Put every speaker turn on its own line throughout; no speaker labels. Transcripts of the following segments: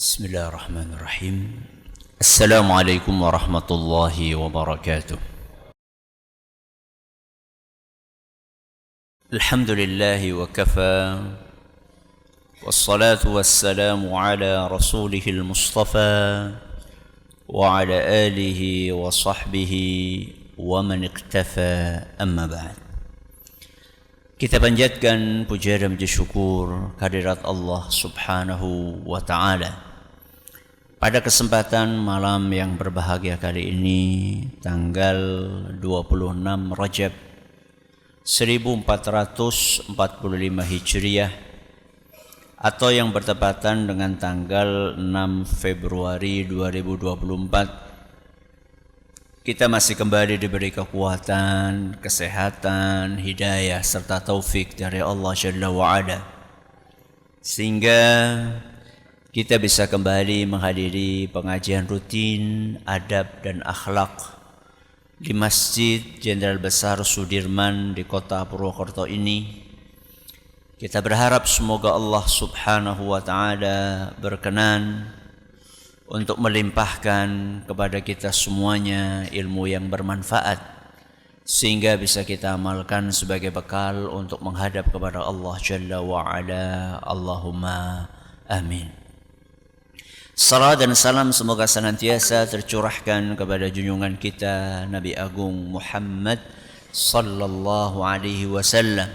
Bismillahirrahmanirrahim. Assalamualaikum warahmatullahi wabarakatuh. Alhamdulillahi wa kafa. Wassalatu wassalamu ala rasulihil mustafa wa ala alihi wa sahbihi wa man iktafa, amma ba'd. Kita panjatkan puja dan puji syukur kehadirat Allah subhanahu wa ta'ala. Pada kesempatan malam yang berbahagia kali ini, tanggal 26 Rajab 1445 Hijriah, atau yang bertepatan dengan tanggal 6 Februari 2024, kita masih kembali diberi kekuatan, kesehatan, hidayah, serta taufik dari Allah Jalla wa'ala, sehingga kita bisa kembali menghadiri pengajian rutin adab dan akhlak di Masjid Jenderal Besar Sudirman di kota Purwokerto ini. Kita berharap semoga Allah subhanahu wa ta'ala berkenan untuk melimpahkan kepada kita semuanya ilmu yang bermanfaat, sehingga bisa kita amalkan sebagai bekal untuk menghadap kepada Allah Jalla wa'ala. Allahumma amin. Salam dan salam semoga senantiasa tercurahkan kepada junjungan kita Nabi Agung Muhammad sallallahu alaihi wasallam,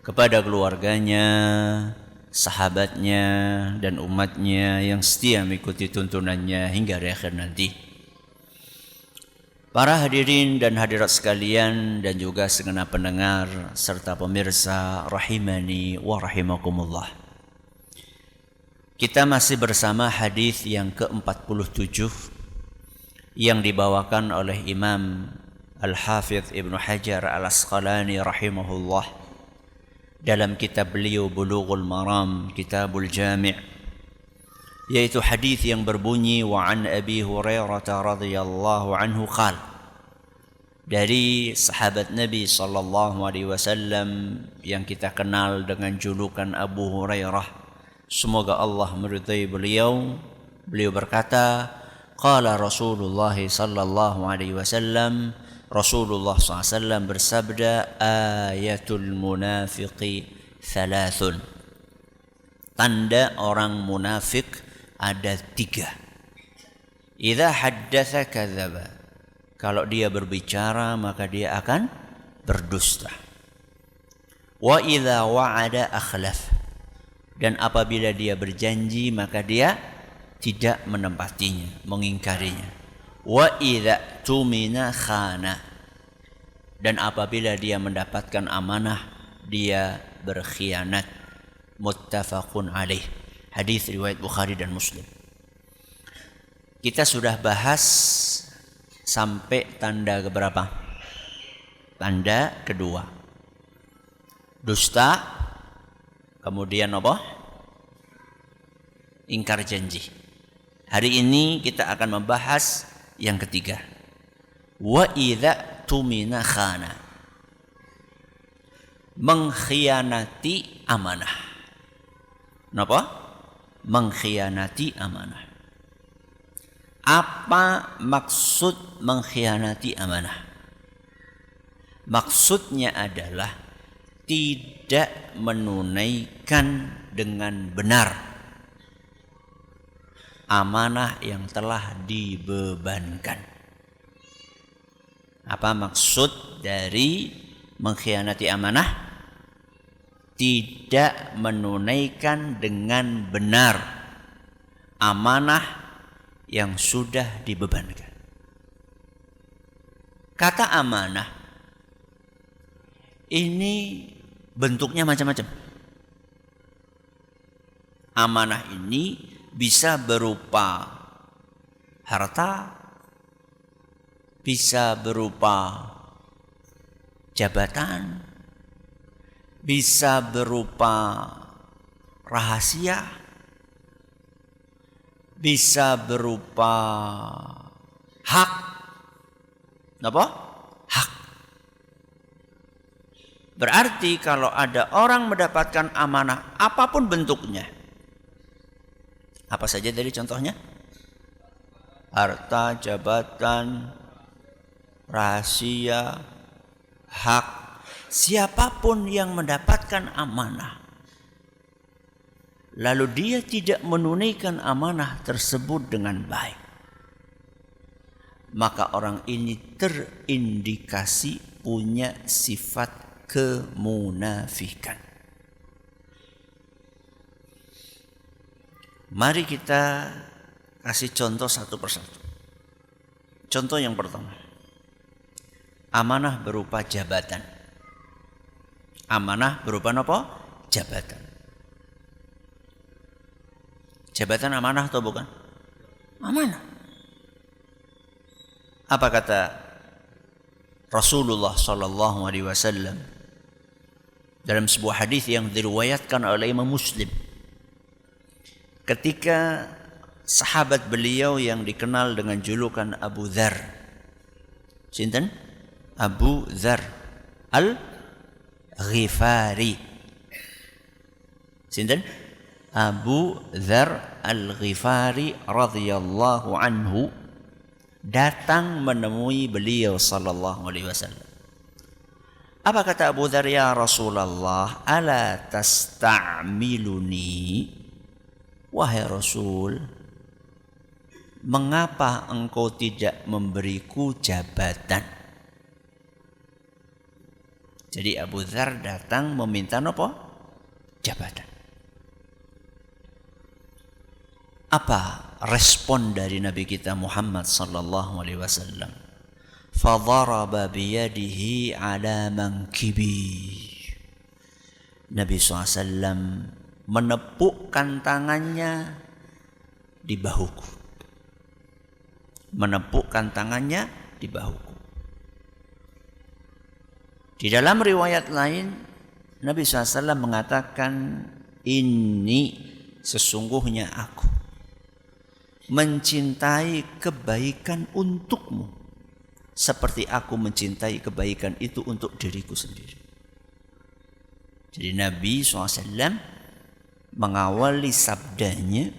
kepada keluarganya, sahabatnya, dan umatnya yang setia mengikuti tuntunannya hingga akhir nanti. Para hadirin dan hadirat sekalian, dan juga segenap pendengar serta pemirsa rahimani wa rahimakumullah. Kita masih bersama hadis yang ke-47 yang dibawakan oleh Imam Al-Hafidh Ibnu Hajar Al-Asqalani rahimahullah dalam kitab beliau Bulughul Maram, Kitabul Jami', yaitu hadis yang berbunyi wa an Abi Hurairah radhiyallahu anhu qala, dari sahabat Nabi sallallahu alaihi wasallam yang kita kenal dengan julukan Abu Hurairah, semoga Allah meridai beliau berkata, qala Rasulullah sallallahu alaihi wasallam, Rasulullah SAW bersabda, ayatul munafiqi thalathun, tanda orang munafik ada 3. Idza haddatsa kadzaba, kalau dia berbicara maka dia akan berdusta. Wa idza wa'ada akhlaf, dan apabila dia berjanji maka dia tidak menempatinya, mengingkarinya. Wa idza tumina khana, dan apabila dia mendapatkan amanah dia berkhianat. Muttafaqun alaih, hadis riwayat Bukhari dan Muslim. Kita sudah bahas sampai tanda keberapa? Tanda kedua, dusta, kemudian apa? Ingkar janji. Hari ini kita akan membahas yang ketiga, wa idza tumina khana, mengkhianati amanah. Kenapa? Mengkhianati amanah. Apa maksud mengkhianati amanah? Maksudnya adalah tidak menunaikan dengan benar amanah yang telah dibebankan. Apa maksud dari mengkhianati amanah? Tidak menunaikan dengan benar amanah yang sudah dibebankan. Kata amanah ini bentuknya macam-macam. Amanah ini bisa berupa harta, bisa berupa jabatan, bisa berupa rahasia, bisa berupa hak. Apa? Hak. Berarti kalau ada orang mendapatkan amanah apapun bentuknya, Apa saja dari contohnya? Harta, jabatan, rahasia, hak. Siapapun yang mendapatkan amanah, lalu dia tidak menunaikan amanah tersebut dengan baik, maka orang ini terindikasi punya sifat kemunafikan. Mari kita kasih contoh satu persatu. Contoh yang pertama, amanah berupa jabatan. Amanah berupa apa? Jabatan. Jabatan amanah atau bukan? Amanah. Apa kata Rasulullah sallallahu alaihi wasallam dalam sebuah hadis yang diriwayatkan oleh Imam Muslim, ketika sahabat beliau yang dikenal dengan julukan Abu Dzar, sinten? Abu Dzar Al-Ghifari. Sinten? Abu Dzar Al-Ghifari radhiyallahu anhu datang menemui beliau sallallahu alaihi wasallam. Apa kata Abu Dzar? Ya Rasulullah, ala tasta'miluni? Wahai Rasul, mengapa engkau tidak memberiku jabatan? Jadi Abu Dzar datang meminta apa? Jabatan. Apa respon dari Nabi kita Muhammad sallallahu alaihi wasallam? Fadharaba biyadihi ala mankibi. Nabi SAW menepukkan tangannya di bahuku. Menepukkan tangannya di bahuku. Di dalam riwayat lain, Nabi SAW mengatakan, ini sesungguhnya aku mencintai kebaikan untukmu seperti aku mencintai kebaikan itu untuk diriku sendiri. Jadi Nabi SAW mengawali sabdanya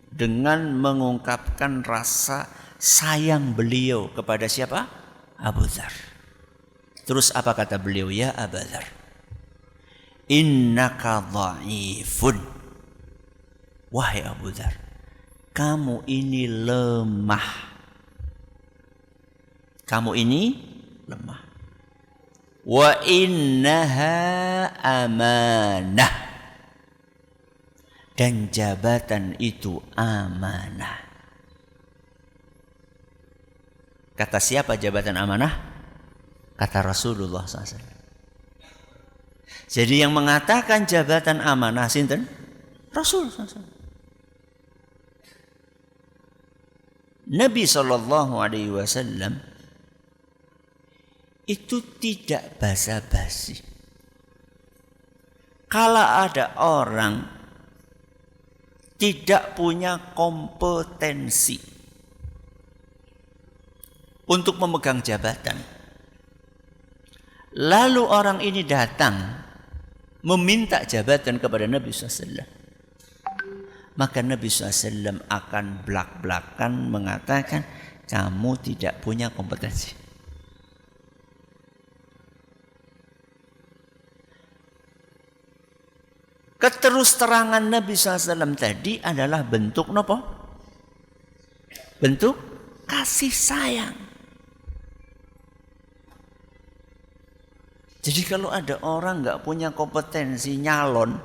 dengan mengungkapkan rasa sayang beliau kepada siapa? Abu Dzar. Terus apa kata beliau? Ya Abu Dzar, innaka dha'ifun. Wahai Abu Dzar, kamu ini lemah. Kamu ini lemah. Wa innaha amanah. Dan jabatan itu amanah. Kata siapa jabatan amanah? Kata Rasulullah SAW. Jadi yang mengatakan jabatan amanah sinten? Rasul SAW. Nabi SAW itu tidak basa-basi. Kalau ada orang tidak punya kompetensi untuk memegang jabatan, lalu orang ini datang meminta jabatan kepada Nabi SAW, maka Nabi SAW akan belak-belakan mengatakan, kamu tidak punya kompetensi. Keterus-terangan Nabi SAW tadi adalah bentuk apa? Bentuk kasih sayang. Jadi kalau ada orang nggak punya kompetensi nyalon,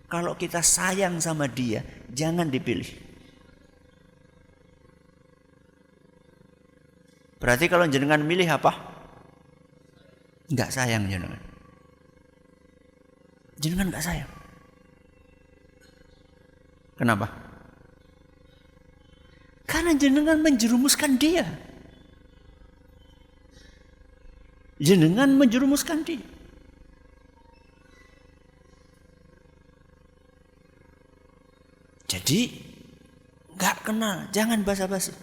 kalau kita sayang sama dia, jangan dipilih. Berarti kalau jenengan milih apa? Nggak sayang jenengan. Jenengan nggak sayang. Kenapa? Karena jenengan menjerumuskan dia. Jenengan menjerumuskan dia. Jadi nggak kenal, jangan basa-basi.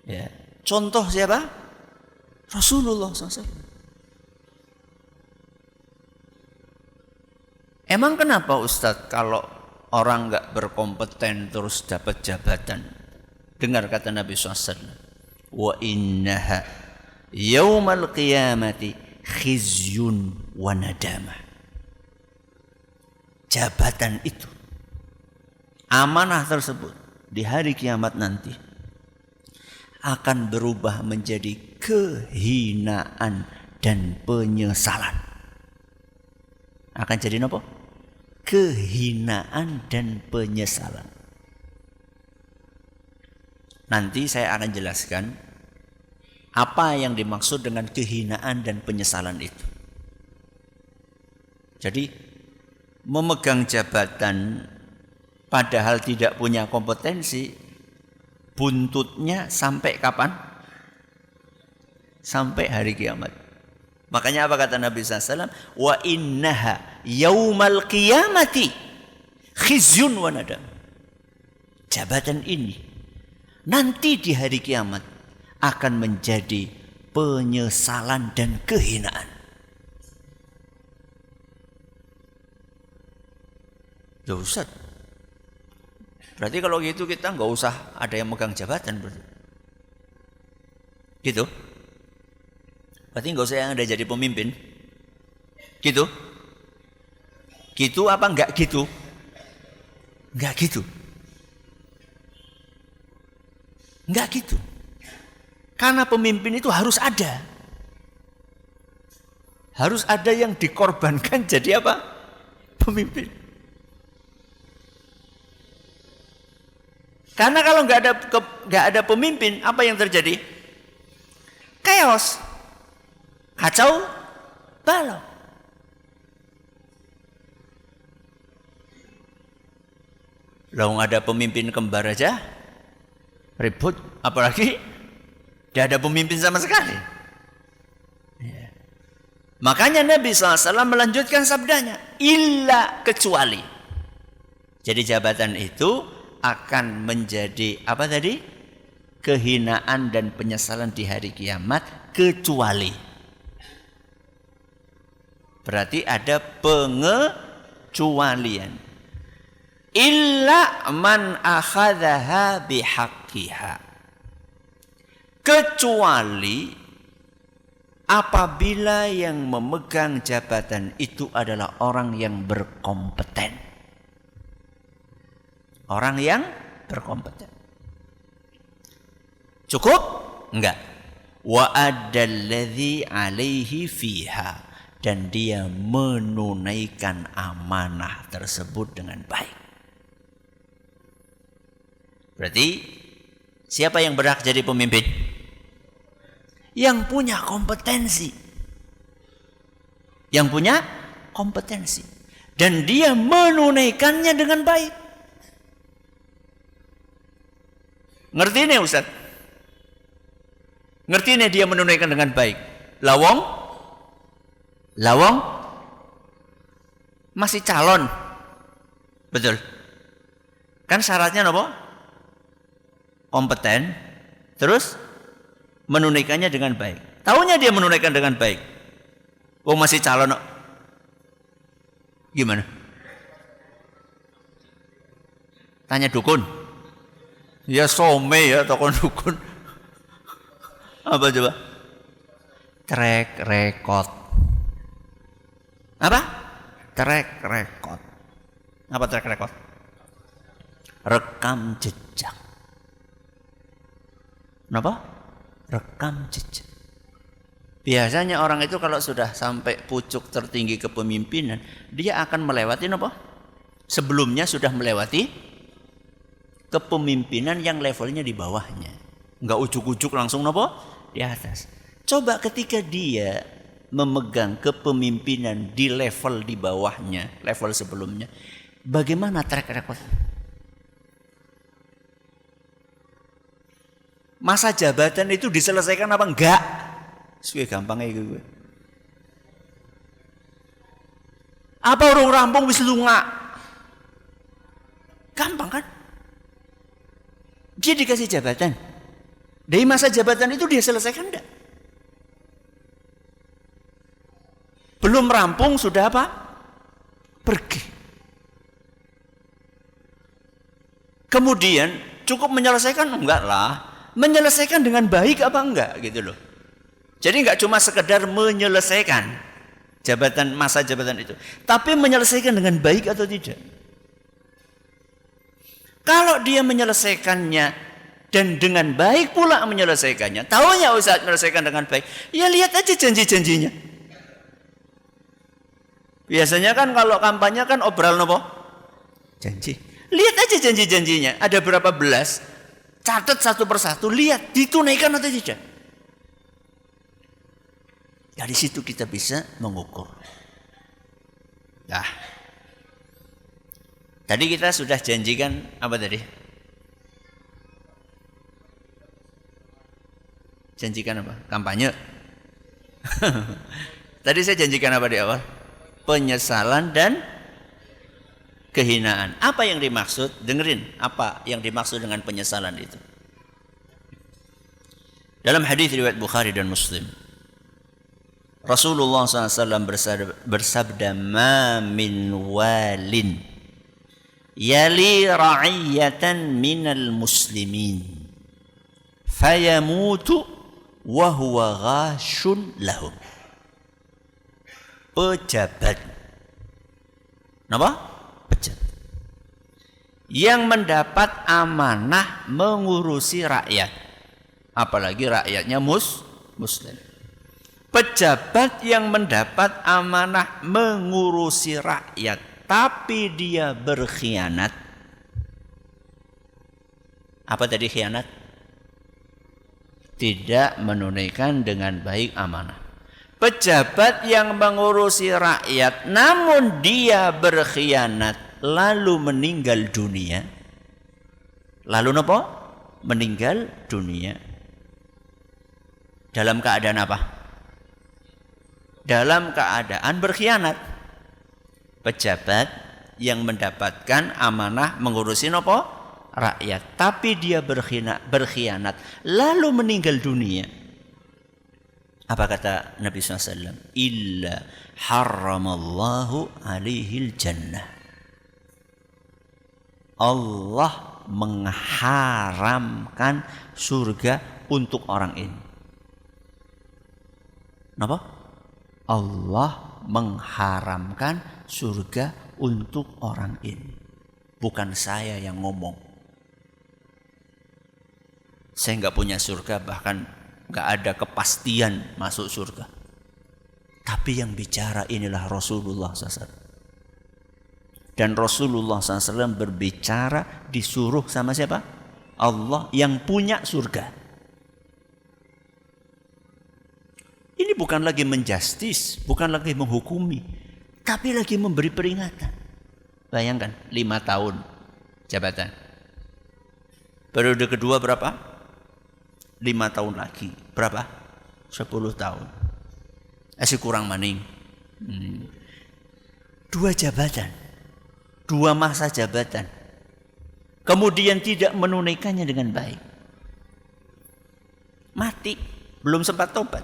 Ya, contoh siapa? Rasulullah SAW. Emang kenapa Ustadz kalau orang enggak berkompeten terus dapat jabatan. Dengar kata Nabi SAW. Wa innaha yaumal qiyamati khizyun wa nadamah. Jabatan itu, amanah tersebut di hari kiamat nanti akan berubah menjadi kehinaan dan penyesalan. Akan jadi apa? Kehinaan dan penyesalan. Nanti saya akan jelaskan apa yang dimaksud dengan kehinaan dan penyesalan itu. Jadi memegang jabatan padahal tidak punya kompetensi, buntutnya sampai kapan? Sampai hari kiamat. Makanya apa kata Nabi SAW? Wa innaha yaumal qiyamati khizyun wa nadam. Jabatan ini nanti di hari kiamat akan menjadi penyesalan dan kehinaan. Loh Ustaz, berarti kalau gitu kita nggak usah ada yang megang jabatan berarti. Gitu? Berarti nggak usah yang ada jadi pemimpin. Gitu? Gitu apa enggak gitu? Enggak gitu. Enggak gitu. Karena pemimpin itu harus ada. Harus ada yang dikorbankan jadi apa? Pemimpin. Karena kalau enggak ada pemimpin, apa yang terjadi? Chaos. Kacau balau. Kalau ada pemimpin kembar aja ribut, apalagi tidak ada pemimpin sama sekali. Ya. Makanya Nabi SAW melanjutkan sabdanya, illa kecuali. Jadi jabatan itu akan menjadi apa tadi? Kehinaan dan penyesalan di hari kiamat, kecuali. Berarti ada pengecualian. Illa man akhadhaha bihaqqiha. Kecuali apabila yang memegang jabatan itu adalah orang yang berkompeten. Orang yang berkompeten. Cukup? Enggak. Wa addalladzi alaihi fiha. Dan dia menunaikan amanah tersebut dengan baik. Berarti siapa yang berhak jadi pemimpin? Yang punya kompetensi. Yang punya kompetensi. Dan dia menunaikannya dengan baik. Ngerti nih Ustaz? Ngerti nih dia menunaikan dengan baik. Lawang masih calon. Betul. Kan syaratnya apa? Kompeten, terus menunaikannya dengan baik. Taunya dia menunaikan dengan baik. Oh masih calon. Gimana? Tanya dukun. Ya some ya tokon dukun. Apa coba? Track record. Apa? Track record. Apa track record? Rekam jejak. Kenapa? Rekam jejak. Biasanya orang itu kalau sudah sampai pucuk tertinggi kepemimpinan, dia akan melewati apa? Sebelumnya sudah melewati kepemimpinan yang levelnya di bawahnya. Enggak ujuk-ujuk langsung apa? Di atas. Coba ketika dia memegang kepemimpinan di level di bawahnya, level sebelumnya, bagaimana track record? Masa jabatan itu diselesaikan apa enggak? Suwe gampangnya gitu. Apa urung rampung wis lunga? Gampang kan? Dia dikasih jabatan. Dari masa jabatan itu dia selesaikan enggak? Belum rampung sudah apa? Pergi. Kemudian cukup menyelesaikan? Enggak lah. Menyelesaikan dengan baik apa enggak gitu loh. Jadi enggak cuma sekedar menyelesaikan masa jabatan itu, tapi menyelesaikan dengan baik atau tidak. Kalau dia menyelesaikannya dan dengan baik pula menyelesaikannya, tahunya Ustaz menyelesaikan dengan baik, ya lihat aja janji-janjinya. Biasanya kan kalau kampanye kan obral nopo? Janji. Lihat aja janji-janjinya, ada berapa belas, catat satu persatu, lihat ditunaikan atau tidak. Dari situ kita bisa mengukur. Nah, tadi kita sudah janjikan apa tadi? Janjikan apa? Kampanye. Tadi saya janjikan apa di awal? Penyesalan dan kehinaan. Apa yang dimaksud? Dengerin apa yang dimaksud dengan penyesalan itu. Dalam hadis riwayat Bukhari dan Muslim, Rasulullah SAW bersabda, "Ma min walin yali ra'iyatan minal muslimin fayamutu wa huwa ghashun lahum." Pejabat. Napa? Pejabat yang mendapat amanah mengurusi rakyat, apalagi rakyatnya muslim. Pejabat yang mendapat amanah mengurusi rakyat, tapi dia berkhianat. Apa tadi khianat? Tidak menunaikan dengan baik amanah. Pejabat yang mengurusi rakyat, namun dia berkhianat, lalu meninggal dunia. Lalu apa? Meninggal dunia. Dalam keadaan apa? Dalam keadaan berkhianat. Pejabat yang mendapatkan amanah mengurusi apa? Rakyat, tapi dia berkhianat lalu meninggal dunia. Apa kata Nabi SAW? Illa harramallahu alaihil jannah. Allah mengharamkan surga untuk orang ini. Kenapa? Allah mengharamkan surga untuk orang ini. Bukan saya yang ngomong. Saya nggak punya surga, bahkan nggak ada kepastian masuk surga. Tapi yang bicara inilah Rasulullah SAW. Dan Rasulullah SAW berbicara disuruh sama siapa? Allah yang punya surga. Ini bukan lagi menjustis, bukan lagi menghukumi, tapi lagi memberi peringatan. Bayangkan 5 tahun jabatan. Periode kedua berapa? 5 tahun lagi. Berapa? 10 tahun. Masih kurang maning. 2 jabatan. 2 masa jabatan. Kemudian tidak menunaikannya dengan baik. Mati. Belum sempat tobat.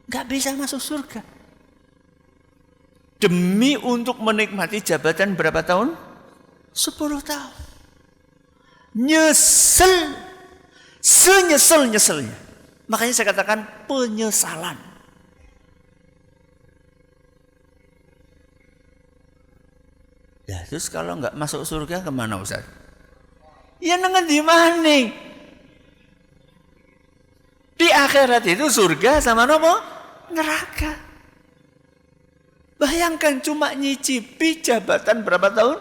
Gak bisa masuk surga. Demi untuk menikmati jabatan berapa tahun? 10 tahun. Nyesel. Senyesel-nyeselnya. Makanya saya katakan penyesalan. Ya terus kalau gak masuk surga kemana Ustaz? Ya nengen di maning. Di akhirat itu surga sama nopo? Neraka. Bayangkan cuma nyicipi jabatan berapa tahun?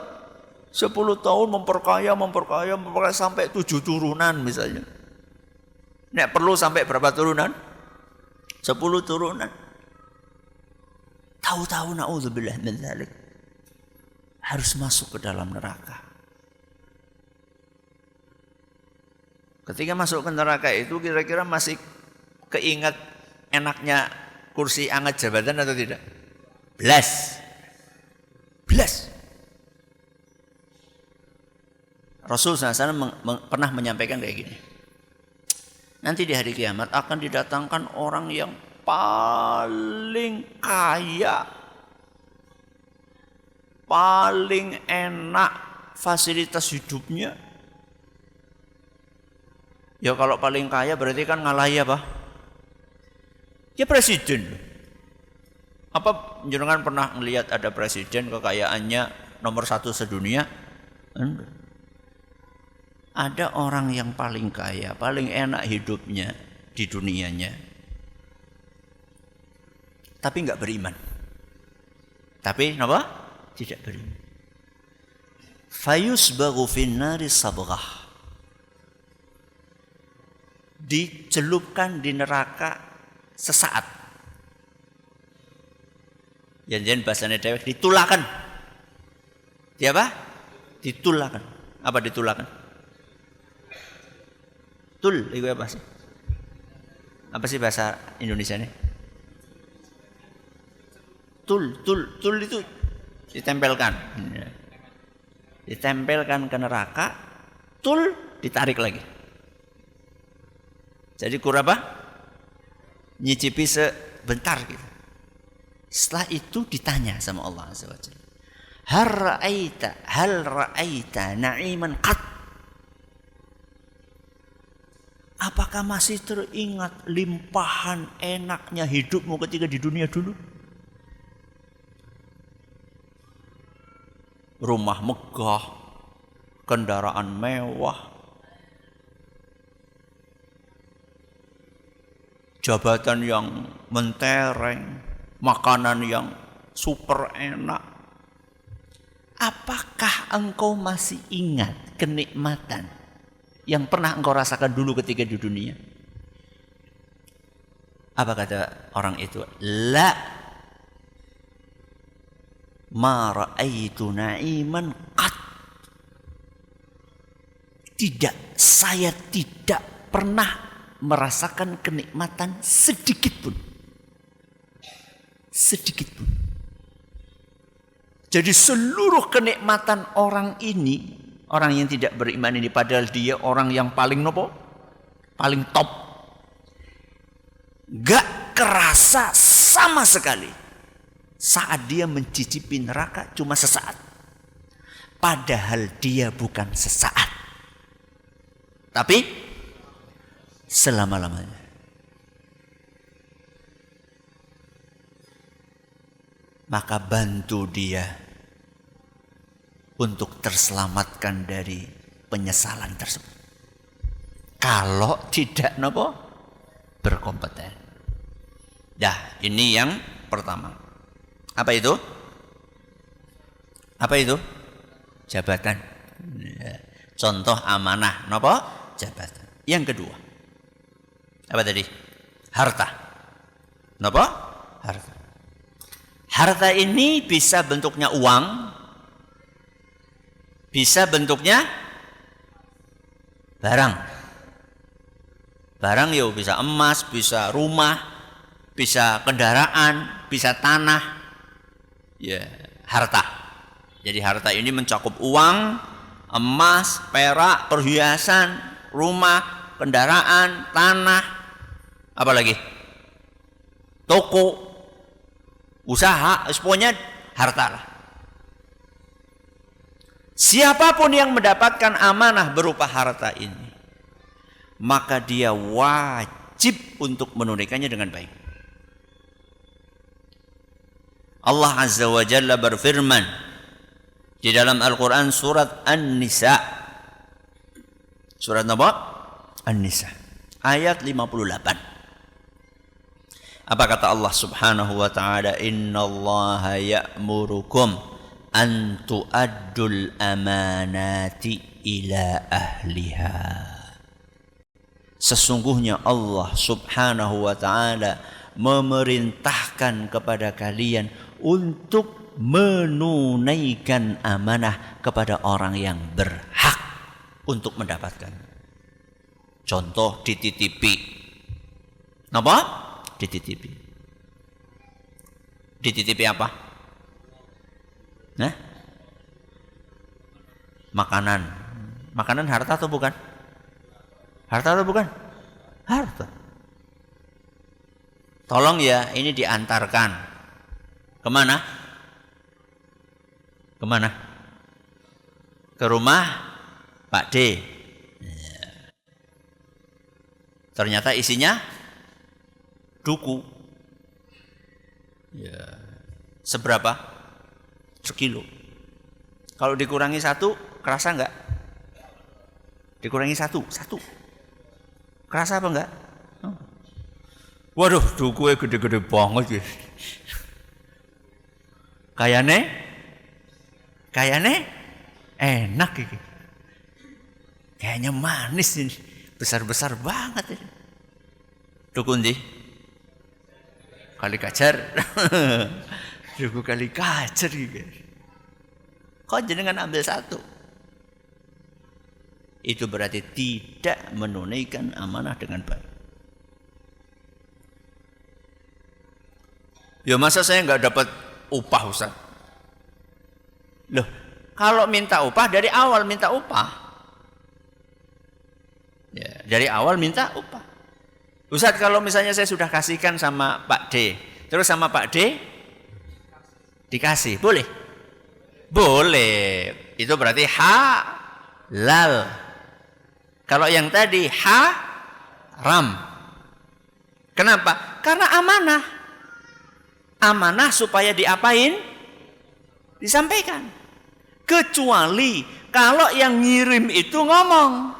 10 tahun memperkaya sampai 7 turunan misalnya. Nek perlu sampai berapa turunan? 10 turunan. Tahu-tahu naudzubillah min dzalik harus masuk ke dalam neraka. Ketika masuk ke neraka itu kira-kira masih keingat enaknya kursi anget jabatan atau tidak? Belas. Rasul SAW pernah menyampaikan kayak gini. Nanti di hari kiamat akan didatangkan orang yang paling kaya, paling enak, fasilitas hidupnya. Ya kalau paling kaya berarti kan ngalahi apa? Ya presiden. Apa jenengan pernah melihat ada presiden kekayaannya nomor 1 sedunia? Enggak. Ada orang yang paling kaya, paling enak hidupnya di dunianya, tapi enggak beriman. Tapi apa? Tidak beriman. Fayusbaghu finnari sabghah. Dicelupkan di neraka sesaat. Janjian bahasanya dewek ditulakan. Dia apa? Ditulakan. Apa ditulakan? Tul, itu apa sih? Apa sih bahasa Indonesia ini? Tul itu ditempelkan. Ditempelkan ke neraka, tul ditarik lagi. Jadi kurapa? Nyicipi sebentar gitu. Setelah itu ditanya sama Allah Azza wa Jalla. Hal ra'aita na'iman qat? Apakah masih teringat limpahan enaknya hidupmu ketika di dunia dulu? Rumah megah, kendaraan mewah, jabatan yang mentereng, makanan yang super enak. Apakah engkau masih ingat kenikmatan yang pernah engkau rasakan dulu ketika di dunia? Apa kata orang itu? La ma ra'aitu na'iman qat. Tidak, saya tidak pernah merasakan kenikmatan sedikit pun. Sedikit pun. Jadi seluruh kenikmatan orang ini, orang yang tidak beriman ini, padahal dia orang yang paling nopo, paling top, gak kerasa sama sekali saat dia mencicipi neraka cuma sesaat. Padahal dia bukan sesaat, tapi selama-lamanya. Maka bantu dia untuk terselamatkan dari penyesalan tersebut. Kalau tidak nopo berkompeten. Dah, ini yang pertama. Apa itu? Apa itu? Jabatan. Contoh amanah nopo? Jabatan. Yang kedua. Apa tadi? Harta. Nopo? Harta. Harta ini bisa bentuknya uang, bisa bentuknya barang. Barang ya bisa emas, bisa rumah, bisa kendaraan, bisa tanah. Ya, harta. Jadi harta ini mencakup uang, emas, perak, perhiasan, rumah, kendaraan, tanah, apa lagi? Toko, usaha, semuanya harta lah. Siapapun yang mendapatkan amanah berupa harta ini, maka dia wajib untuk menunaikannya dengan baik. Allah Azza wa Jalla berfirman di dalam Al-Quran surat An-Nisa. Surat apa? An-Nisa ayat 58. Apa kata Allah Subhanahu wa taala? Innallaha ya'murukum an tu'addul amanati ila ahliha. Sesungguhnya Allah Subhanahu wa taala memerintahkan kepada kalian untuk menunaikan amanah kepada orang yang berhak untuk mendapatkan. Contoh dititipi. Apa? Dititipi. Dititipi apa? Nah? Makanan. Makanan harta atau bukan? Harta atau bukan? Harta. Tolong ya, ini diantarkan. Kemana? Kemana? ke rumah Pak D. Ternyata isinya duku. Ya. Seberapa? Sekilo. Kalau dikurangi 1, kerasa enggak? Dikurangi 1. Kerasa apa enggak? Waduh, dukunya gede-gede banget. Kayaknya enak ini. Kayaknya manis ini. Besar-besar banget ini. Duku ndi? Kali Kajar. Duku Kali Kajar iki. Kok jenengan ambil 1? Itu berarti tidak menunaikan amanah dengan baik. Ya masa saya enggak dapat upah, Ustaz? Loh, kalau minta upah dari awal minta upah. Ya, dari awal minta upah. Ustaz, kalau misalnya saya sudah kasihkan sama Pak D, terus sama Pak D dikasih, boleh? Boleh. Itu berarti halal. Kalau yang tadi haram. Kenapa? Karena amanah. Amanah supaya diapain? Disampaikan. Kecuali kalau yang ngirim itu ngomong.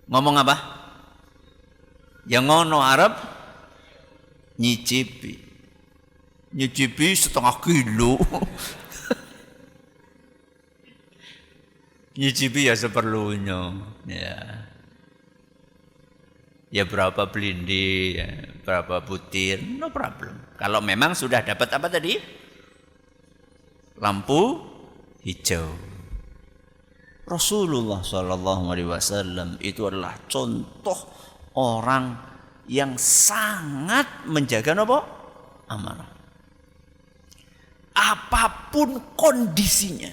Ngomong apa? Yang ngono Arab nyicipi. Nyicipi 1/2 kilo. Nyicipi ya seperlunya. Ya berapa belindi, ya, berapa butir, no problem. Kalau memang sudah dapat apa tadi? Lampu hijau. Rasulullah SAW itu adalah contoh orang yang sangat menjaga apa? Amanah. Apapun kondisinya.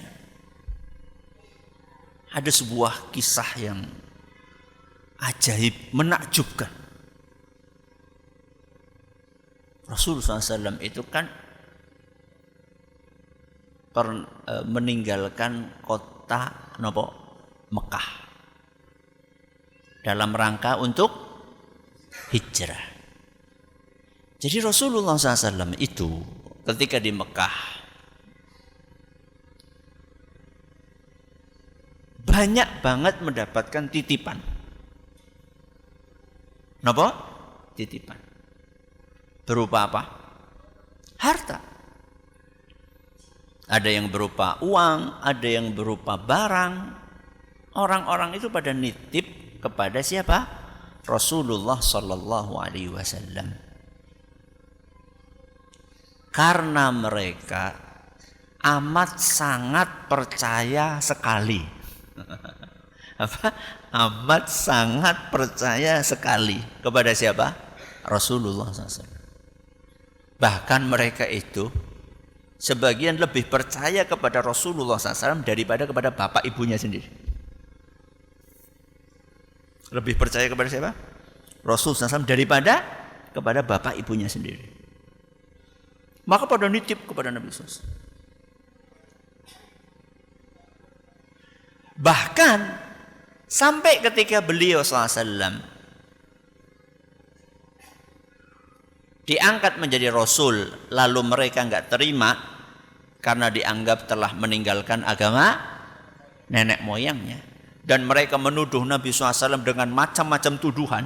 Ada sebuah kisah yang ajaib, menakjubkan. Rasulullah SAW itu kan meninggalkan kota Mekah dalam rangka untuk hijrah. Jadi Rasulullah SAW itu ketika di Mekah banyak banget mendapatkan titipan. Napa? Titipan. Berupa apa? Harta. Ada yang berupa uang, ada yang berupa barang. Orang-orang itu pada nitip kepada siapa? Rasulullah sallallahu alaihi wasallam. Karena mereka amat sangat percaya sekali. Apa? Amat sangat percaya sekali kepada siapa? Rasulullah SAW. Bahkan mereka itu sebagian lebih percaya kepada Rasulullah SAW daripada kepada bapak ibunya sendiri. Lebih percaya kepada siapa? Rasulullah SAW daripada kepada bapak ibunya sendiri. Maka pada nitip kepada Nabi SAW. Bahkan sampai ketika beliau SAW diangkat menjadi Rasul, lalu mereka enggak terima karena dianggap telah meninggalkan agama nenek moyangnya. Dan mereka menuduh Nabi SAW dengan macam-macam tuduhan.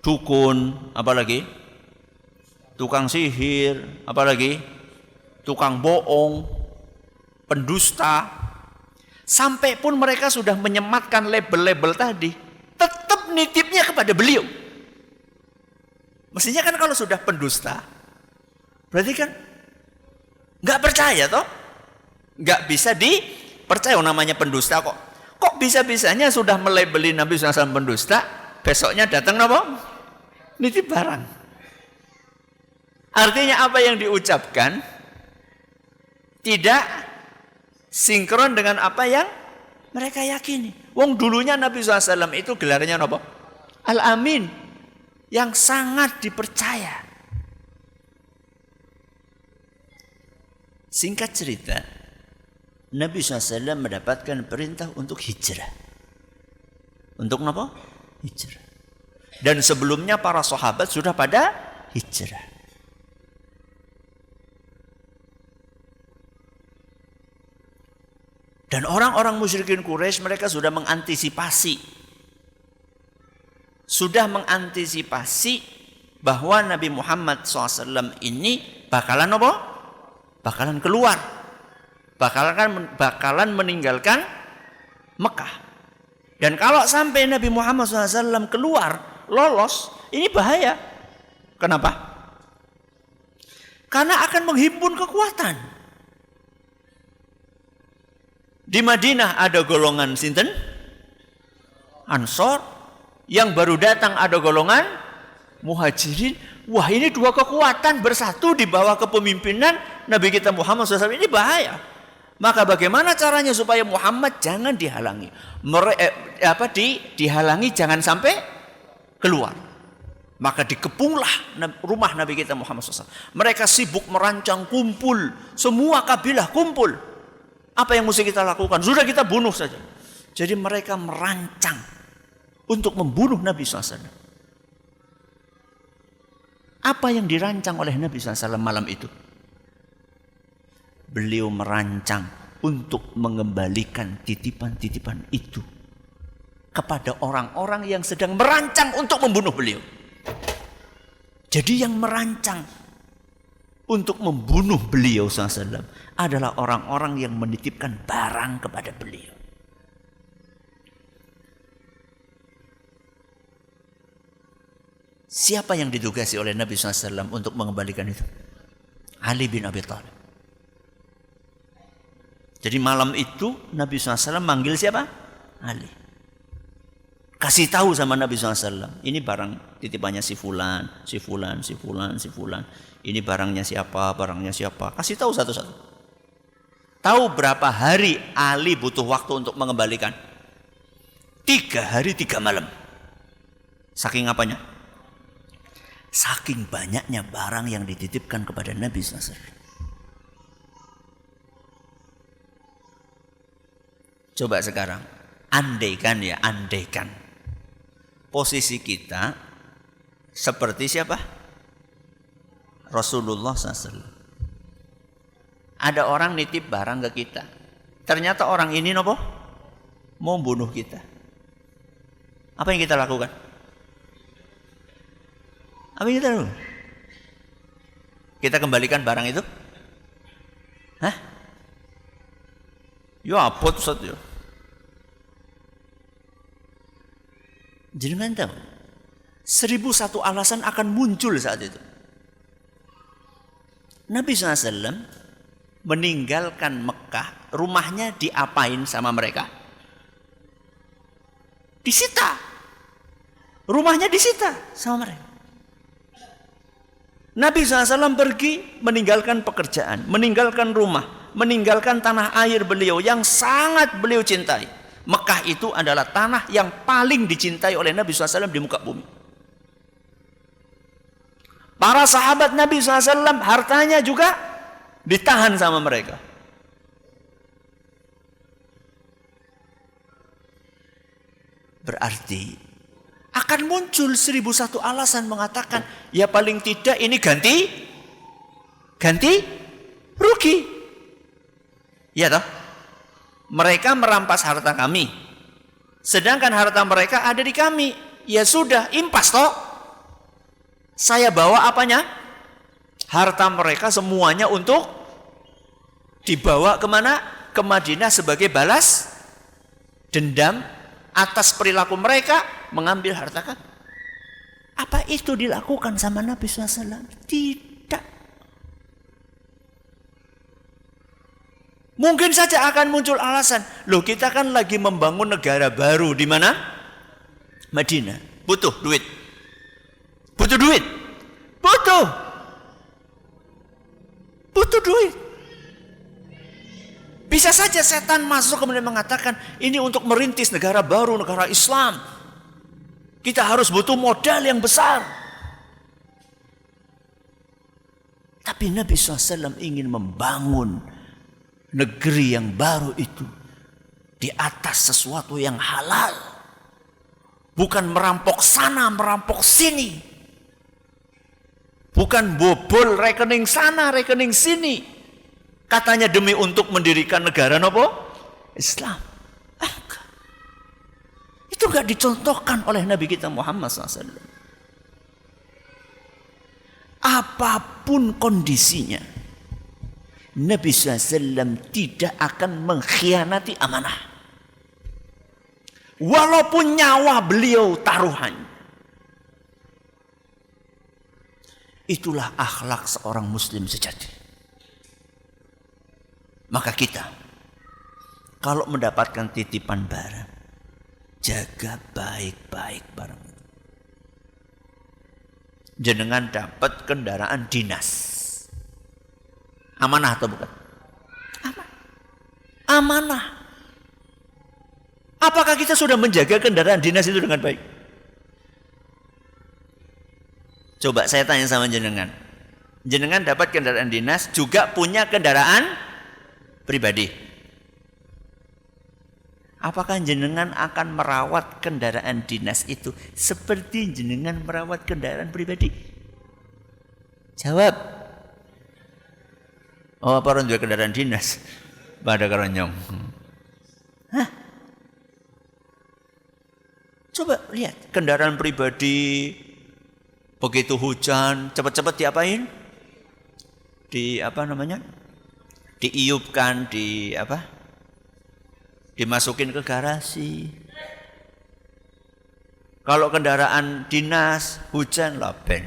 Dukun, apalagi? Tukang sihir, apalagi? Tukang bohong, pendusta. Sampai pun mereka sudah menyematkan label-label tadi, tetap nitipnya kepada beliau. Mestinya kan kalau sudah pendusta, berarti kan nggak percaya toh, nggak bisa dipercaya. Namanya pendusta kok. Kok bisa-bisanya sudah melabeli Nabi SAW pendusta, besoknya datang apa? Nitip barang. Artinya apa yang diucapkan tidak sinkron dengan apa yang mereka yakini. Wong dulunya Nabi SAW itu gelarnya apa? Al-Amin. Yang sangat dipercaya. Singkat cerita, Nabi SAW mendapatkan perintah untuk hijrah. Untuk apa? Hijrah. Dan sebelumnya para sahabat sudah pada hijrah. Dan orang-orang musyrikin Quraisy mereka sudah mengantisipasi. Bahwa Nabi Muhammad SAW ini bakalan apa? Bakalan keluar. Bakalan meninggalkan Mekah. Dan kalau sampai Nabi Muhammad SAW keluar, lolos, ini bahaya. Kenapa? Karena akan menghimpun kekuatan. Di Madinah ada golongan sinten? Ansor. Yang baru datang ada golongan Muhajirin. Wah, ini dua kekuatan bersatu di bawah kepemimpinan Nabi kita Muhammad SAW. Ini bahaya. Maka bagaimana caranya supaya Muhammad jangan dihalangi? Dihalangi jangan sampai keluar. Maka dikepunglah rumah Nabi kita Muhammad SAW. Mereka sibuk merancang kumpul. Semua kabilah kumpul. Apa yang mesti kita lakukan? Sudah kita bunuh saja. Jadi mereka merancang untuk membunuh Nabi SAW. Apa yang dirancang oleh Nabi SAW malam itu? Beliau merancang untuk mengembalikan titipan-titipan itu kepada orang-orang yang sedang merancang untuk membunuh beliau. Jadi yang merancang untuk membunuh beliau SAW adalah orang-orang yang menitipkan barang kepada beliau. Siapa yang ditugasi oleh Nabi SAW untuk mengembalikan itu? Ali bin Abi Thalib. Jadi malam itu Nabi SAW manggil siapa? Ali. Kasih tahu sama Nabi SAW. Ini barang titipannya si fulan, si fulan, si fulan, si fulan. Ini barangnya siapa, barangnya siapa. Kasih tahu satu-satu. Tahu berapa hari Ali butuh waktu untuk mengembalikan? 3 hari 3 malam. Saking apanya? Saking banyaknya barang yang dititipkan kepada Nabi SAW. Coba sekarang, andaikan posisi kita seperti siapa? Rasulullah SAW. Ada orang nitip barang ke kita. Ternyata orang ini mau bunuh kita. Apa yang kita lakukan? Apa yang kita lakukan? Kita kembalikan barang itu? Hah? Ya apa saja. Jangan tahu. 1001 alasan akan muncul saat itu. Nabi SAW meninggalkan Mekah, rumahnya diapain sama mereka? Disita. Rumahnya disita sama mereka. Nabi SAW pergi meninggalkan pekerjaan, meninggalkan rumah, meninggalkan tanah air beliau yang sangat beliau cintai. Mekah itu adalah tanah yang paling dicintai oleh Nabi SAW di muka bumi. Para sahabat Nabi SAW hartanya juga ditahan sama mereka. Berarti akan muncul 1001 alasan mengatakan ya paling tidak ini ganti rugi. Ya toh? Mereka merampas harta kami. Sedangkan harta mereka ada di kami. Ya sudah, impas toh. Saya bawa apanya? Harta mereka semuanya untuk dibawa kemana? Ke Madinah sebagai balas dendam atas perilaku mereka mengambil harta kami. Apa itu dilakukan sama Nabi SAW? Tidak. Mungkin saja akan muncul alasan. Loh, kita kan lagi membangun negara baru di mana? Madinah. Butuh duit. Butuh duit. Butuh duit. Bisa saja setan masuk kemudian mengatakan ini untuk merintis negara baru, negara Islam. Kita harus butuh modal yang besar. Tapi Nabi SAW ingin membangun negeri yang baru itu di atas sesuatu yang halal. Bukan merampok sana, merampok sini. Bukan bobol rekening sana, rekening sini. Katanya demi untuk mendirikan negara apa? Islam. Itu enggak dicontohkan oleh Nabi kita Muhammad SAW. Apapun kondisinya, Nabi SAW tidak akan mengkhianati amanah. Walaupun nyawa beliau taruhan. Itulah akhlak seorang muslim sejati. Maka kita, kalau mendapatkan titipan barang, jaga baik-baik barang itu. Jenengan dapat kendaraan dinas. Amanah atau bukan? Amanah. Apakah kita sudah menjaga kendaraan dinas itu dengan baik? Coba saya tanya sama jenengan. Jenengan dapat kendaraan dinas, juga punya kendaraan pribadi. Apakah jenengan akan merawat kendaraan dinas itu seperti jenengan merawat kendaraan pribadi? Jawab. Oh, apa orang juga kendaraan dinas? Pada keronyong. Hah? Coba lihat kendaraan pribadi, begitu hujan cepat-cepat diapain? Diiupkan, dimasukin ke garasi. Kalau kendaraan dinas hujan lah ben.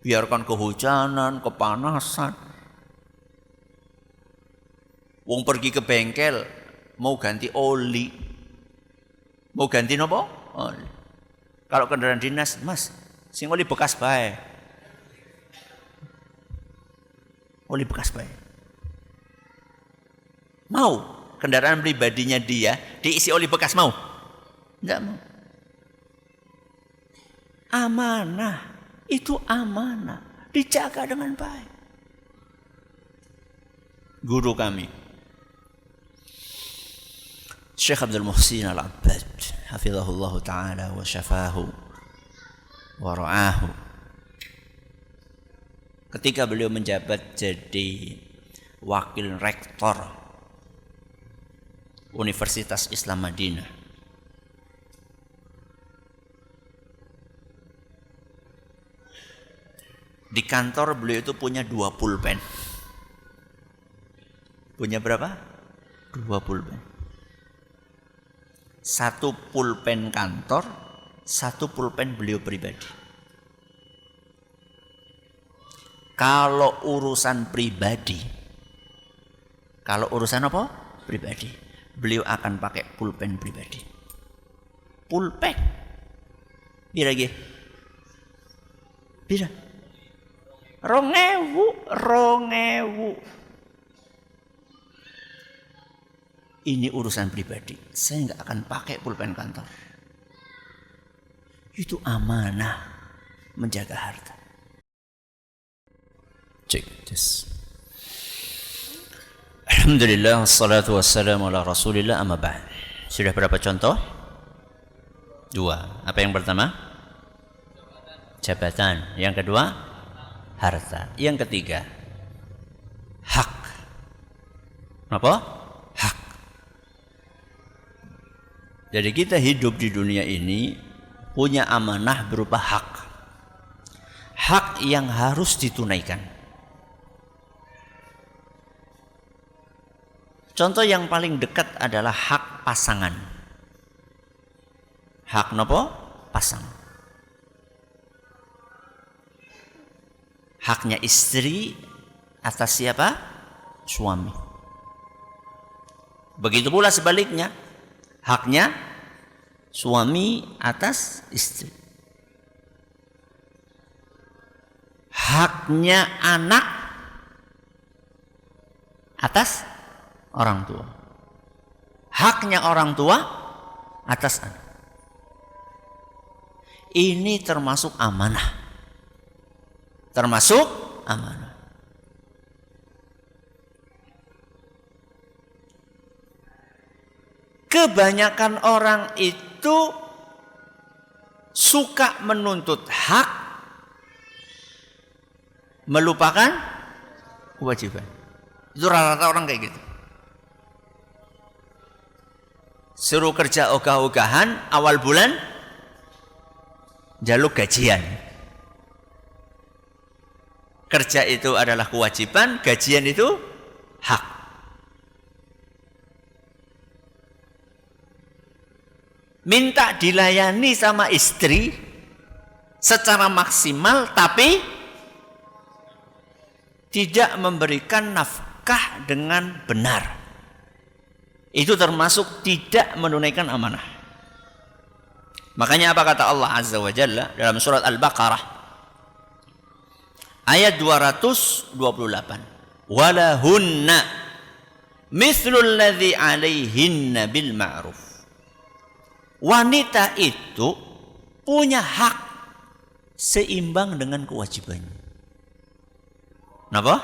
Biarkan kehujanan, kepanasan. Wong pergi ke bengkel mau ganti oli. Mau ganti nopo? Oli. Kalau kendaraan dinas, Mas, sing oli bekas bae. Oli bekas bae. Mau kendaraan pribadinya dia diisi oli bekas mau? Enggak mau. Amanah, itu amanah, dijaga dengan baik. Guru kami Syekh Abdul Muhsin Al-Abbad hafizahullah ta'ala wa syafahu wa ra'ahu, ketika beliau menjabat jadi wakil rektor Universitas Islam Madinah, di kantor beliau itu punya 2 pulpen. Punya berapa? 2 pulpen. 1 pulpen kantor, 1 pulpen beliau pribadi. Kalau urusan pribadi, kalau urusan apa? Pribadi, beliau akan pakai pulpen pribadi. Pulpen. Bira lagi? Bira? 2000. Ini urusan pribadi. Saya nggak akan pakai pulpen kantor. Itu amanah menjaga harta. Cek tes. Alhamdulillah, wassalatu wassalamu ala rasulillah, amma ba'd. Sudah berapa contoh? 2. Apa yang pertama? Jabatan. Yang kedua? Harta. Yang ketiga? Hak. Apa? Jadi kita hidup di dunia ini punya amanah berupa hak. Hak yang harus ditunaikan. Contoh yang paling dekat adalah hak pasangan. Hak nopo? Pasangan. Haknya istri atas siapa? Suami. Begitu pula sebaliknya. Haknya suami atas istri. Haknya anak atas orang tua. Haknya orang tua atas anak. Ini termasuk amanah. Termasuk amanah. kebanyakan orang itu suka menuntut hak, melupakan kewajiban. Itu rata-rata orang kayak gitu. Suruh kerja ogah-ogahan, awal bulan jaluk gajian. Kerja itu adalah kewajiban, gajian itu hak. Minta dilayani sama istri secara maksimal, tapi tidak memberikan nafkah dengan benar. Itu termasuk tidak menunaikan amanah. Makanya apa kata Allah Azza wa Jalla dalam surat Al-Baqarah ayat 228, walahunna mithlul ladzi 'alaihinna bil ma'ruf. Wanita itu punya hak seimbang dengan kewajibannya. Kenapa?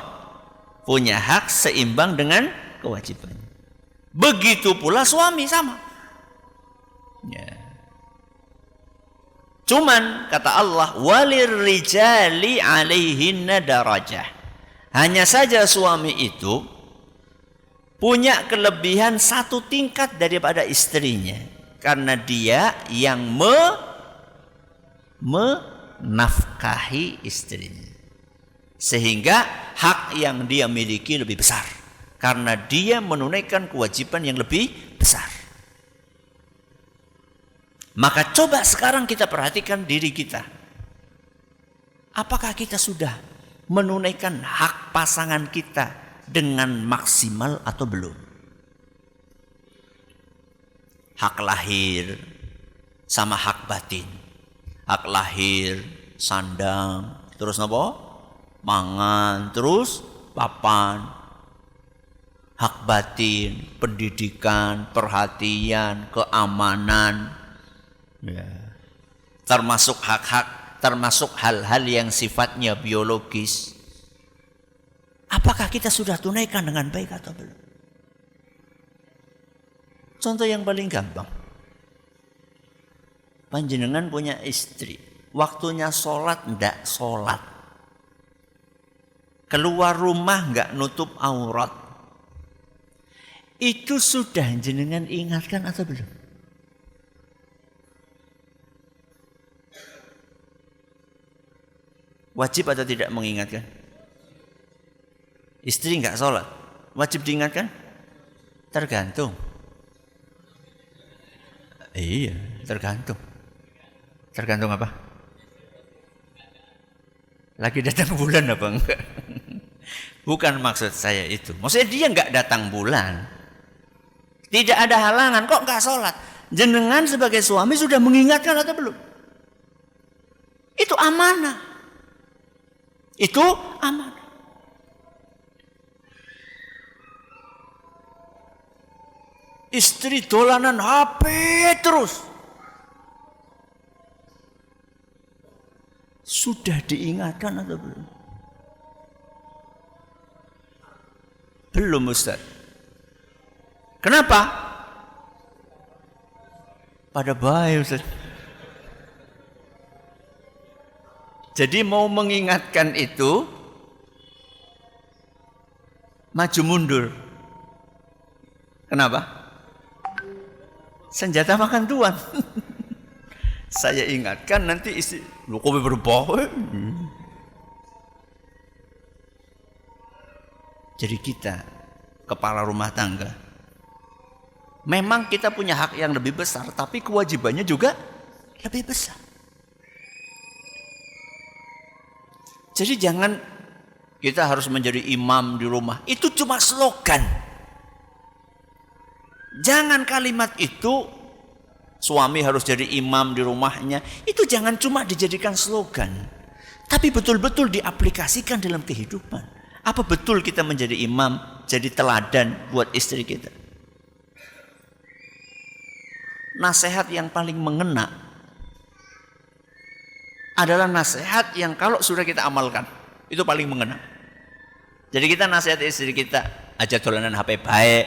Punya hak seimbang dengan kewajibannya. Begitu pula suami sama. Ya. Cuman kata Allah, walirrijali 'alaihinna darajah. Hanya saja suami itu punya kelebihan satu tingkat daripada istrinya. Karena dia yang menafkahi istrinya. Sehingga hak yang dia miliki lebih besar. Karena dia menunaikan kewajiban yang lebih besar. Maka coba sekarang kita perhatikan diri kita. Apakah kita sudah menunaikan hak pasangan kita dengan maksimal atau belum? Hak lahir sama hak batin. Hak lahir, sandang, terus napa? Mangan, terus papan. Hak batin, pendidikan, perhatian, keamanan. Ya. Termasuk hak-hak, termasuk hal-hal yang sifatnya biologis. Apakah kita sudah tunaikan dengan baik atau belum? Contoh yang paling gampang. Panjenengan punya istri, waktunya sholat ndak sholat. Keluar rumah nggak nutup aurat. Itu sudah jenengan ingatkan atau belum? Wajib atau tidak mengingatkan? Istri nggak sholat, wajib diingatkan? Tergantung. Iya, tergantung. Tergantung apa? Lagi datang bulan apa enggak? Bukan maksud saya itu. Maksudnya dia enggak datang bulan. Tidak ada halangan, kok enggak sholat? Jenengan sebagai suami sudah mengingatkan atau belum? Itu amanah. Itu amanah. Istri dolanan HP terus. Sudah diingatkan atau belum? Belum, Ustaz. Kenapa? Pada baik, Ustaz. Jadi mau mengingatkan itu maju mundur. Kenapa? Senjata makan tuan. Saya ingatkan nanti istri, lu kok berbohong. Jadi kita kepala rumah tangga, memang kita punya hak yang lebih besar, tapi kewajibannya juga lebih besar. Jadi jangan kita harus menjadi imam di rumah. Itu cuma slogan. Jangan kalimat itu, suami harus jadi imam di rumahnya, itu jangan cuma dijadikan slogan, tapi betul-betul diaplikasikan dalam kehidupan. Apa betul kita menjadi imam, jadi teladan buat istri kita? Nasihat yang paling mengena adalah nasihat yang kalau sudah kita amalkan, itu paling mengena. Jadi kita nasihat istri kita, aja dolanan HP baik.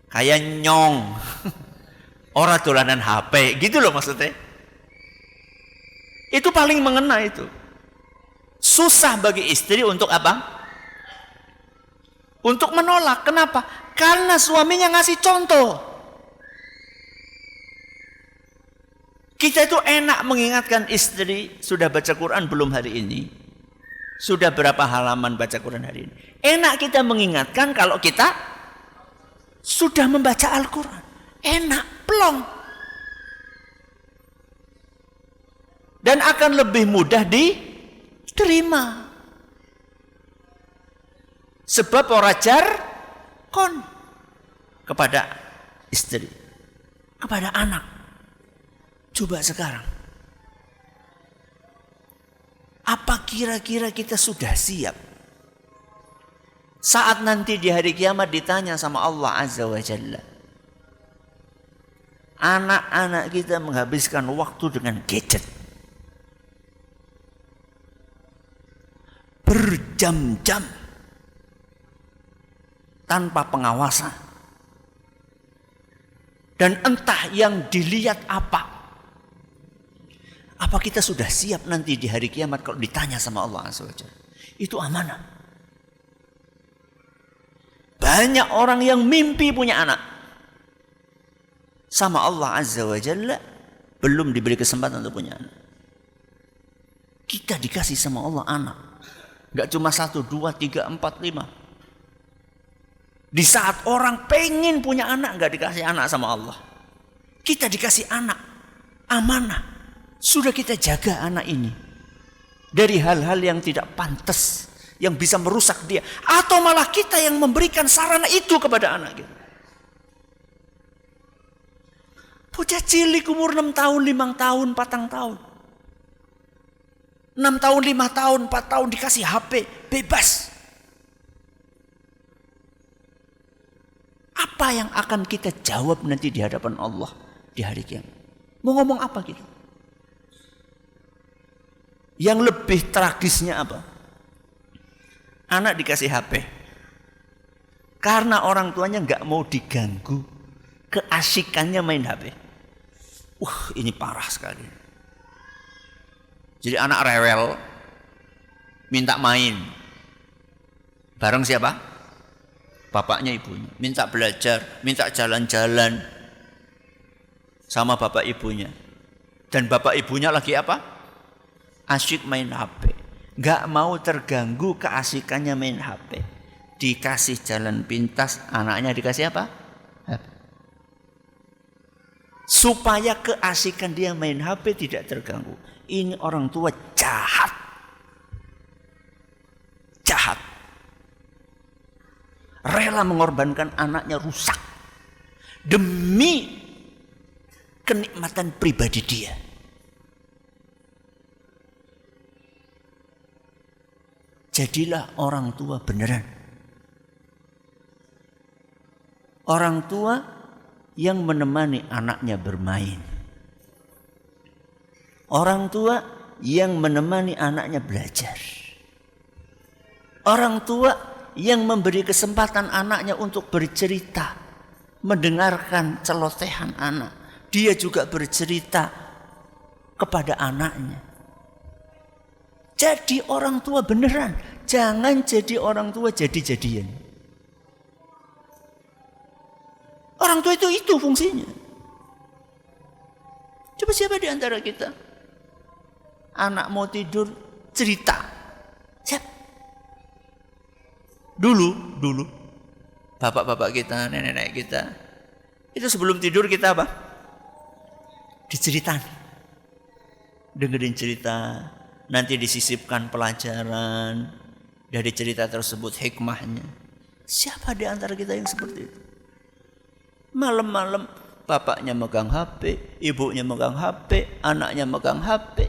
Kayak nyong. Ora dolanan HP, gitu loh maksudnya. Itu paling mengena itu. Susah bagi istri untuk apa? Untuk menolak. Kenapa? Karena suaminya ngasih contoh. Kita itu enak mengingatkan istri, sudah baca Quran belum hari ini? Sudah berapa halaman baca Quran hari ini? Enak kita mengingatkan kalau kita sudah membaca Al-Quran. Enak, plong. Dan akan lebih mudah diterima. Sebab orang kon kepada istri, kepada anak. Coba sekarang, apa kira-kira kita sudah siap saat nanti di hari kiamat ditanya sama Allah Azza wa Jalla, anak-anak kita menghabiskan waktu dengan gadget berjam-jam tanpa pengawasan, dan entah yang dilihat apa kita sudah siap nanti di hari kiamat kalau ditanya sama Allah Azza wa Jalla? Itu amanah. Banyak orang yang mimpi punya anak, sama Allah Azza wa Jalla belum diberi kesempatan untuk punya anak. Kita dikasih sama Allah anak, gak cuma 1, 2, 3, 4, 5. Di saat orang pengen punya anak gak dikasih anak sama Allah. Kita dikasih anak, amanah. Sudah kita jaga anak ini dari hal-hal yang tidak pantas, yang bisa merusak dia, atau malah kita yang memberikan sarana itu kepada anak kita. Bocah cilik umur 6 tahun, 5 tahun, 4 tahun. 6 tahun, 5 tahun, 4 tahun dikasih HP, bebas. Apa yang akan kita jawab nanti di hadapan Allah di hari kiamat? Mau ngomong apa kita? Yang lebih tragisnya apa? Anak dikasih HP karena orang tuanya nggak mau diganggu keasikannya main HP. Ini parah sekali. Jadi anak rewel minta main bareng siapa? Bapaknya, ibunya. Minta belajar, minta jalan-jalan sama bapak ibunya. Dan bapak ibunya lagi apa? Asyik main HP. Gak mau terganggu keasikannya main HP. Dikasih jalan pintas, anaknya dikasih apa? HP. Supaya keasikan dia main HP tidak terganggu. Ini orang tua jahat. Jahat. Rela mengorbankan anaknya rusak demi kenikmatan pribadi dia. Jadilah orang tua beneran. Orang tua yang menemani anaknya bermain. Orang tua yang menemani anaknya belajar. Orang tua yang memberi kesempatan anaknya untuk bercerita, mendengarkan celotehan anak. Dia juga bercerita kepada anaknya. Jadi orang tua beneran. Jangan jadi orang tua jadi-jadian. Orang tua itu fungsinya. Coba siapa di antara kita? Anak mau tidur, cerita. Siapa? Dulu. Bapak-bapak kita, nenek-nenek kita. Itu sebelum tidur kita apa? Diceritain. Dengerin cerita. Nanti disisipkan pelajaran dari cerita tersebut, hikmahnya. Siapa di antara kita yang seperti itu? Malam-malam bapaknya megang HP, ibunya megang HP, anaknya megang HP.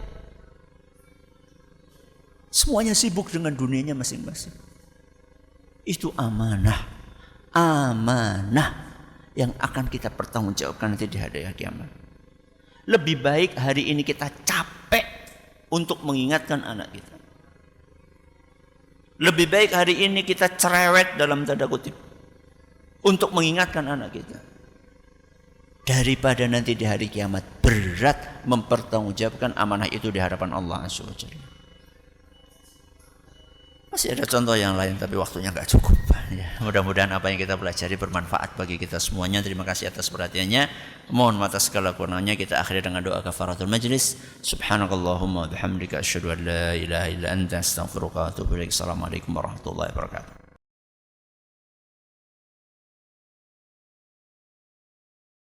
Semuanya sibuk dengan dunianya masing-masing. Itu amanah. Amanah yang akan kita pertanggungjawabkan nanti di hari kiamat. Lebih baik hari ini kita capek untuk mengingatkan anak kita. Lebih baik hari ini kita cerewet dalam tanda kutip. untuk mengingatkan anak kita. Daripada nanti di hari kiamat berat mempertanggungjawabkan amanah itu di hadapan Allah Azza wa Jalla. Masih ada contoh yang lain tapi waktunya nggak cukup. Ya, mudah-mudahan apa yang kita pelajari bermanfaat bagi kita semuanya. Terima kasih atas perhatiannya. Mohon maaf atas segala kurangnya. Kita akhiri dengan doa kafaratul majlis. Subhanakallahumma bihamdika asyhadu an la ilaha illa anta astaghfiruka wa atubu ilaik. Assalamualaikum warahmatullahi wabarakatuh.